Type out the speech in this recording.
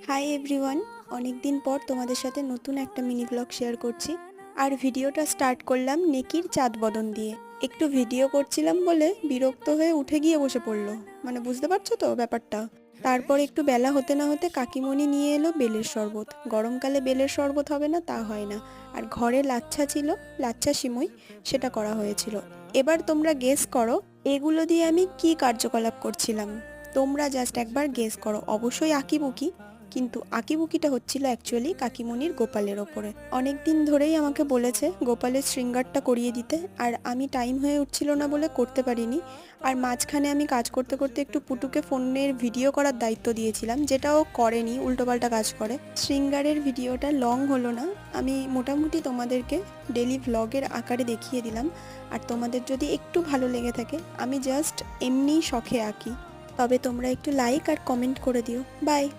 Hi everyone, অনেক দিন পর তোমাদের সাথে নতুন একটা মিনি ব্লগ শেয়ার করছি। আর ভিডিওটা স্টার্ট করলাম নেকির চাঁদ বদন দিয়ে। একটু ভিডিও করছিলাম বলে বিরক্ত হয়ে উঠে গিয়ে বসে পড়লো। মানে বুঝতে পারছো তো ব্যাপারটা। তারপর একটু বেলা হতে না হতে কাকিমণি নিয়ে এলো বেলের শরবত। গরমকালে বেলের শরবত হবে না তা হয় না। আর ঘরে লাচ্ছা ছিল, লাচ্ছা সিমই, সেটা করা হয়েছিল। এবার তোমরা গেস করো এগুলো দিয়ে আমি কি কার্যকলাপ করছিলাম। তোমরা জাস্ট একবার গেস করো, অবশ্যই আঁকিবুকি, কিন্তু আঁকিবুকিটা হচ্ছিল অ্যাকচুয়ালি কাকিমণির গোপালের ওপরে। অনেক দিন ধরেই আমাকে বলেছে গোপালের শৃঙ্গারটা করিয়ে দিতে, আর আমি টাইম হয়ে উঠছিল না বলে করতে পারিনি। আর মাঝখানে আমি কাজ করতে করতে একটু পুটুকে ফোনের ভিডিও করার দায়িত্ব দিয়েছিলাম, যেটাও করেনি, উল্টোপাল্টা কাজ করে। শৃঙ্গারের ভিডিওটা লং হলো না, আমি মোটামুটি তোমাদেরকে ডেলি ভ্লগের আকারে দেখিয়ে দিলাম। আর তোমাদের যদি একটু ভালো লেগে থাকে, আমি জাস্ট এমনি শখে আঁকি। তবে তোমরা একটু লাইক আর কমেন্ট করে দিও। বাই।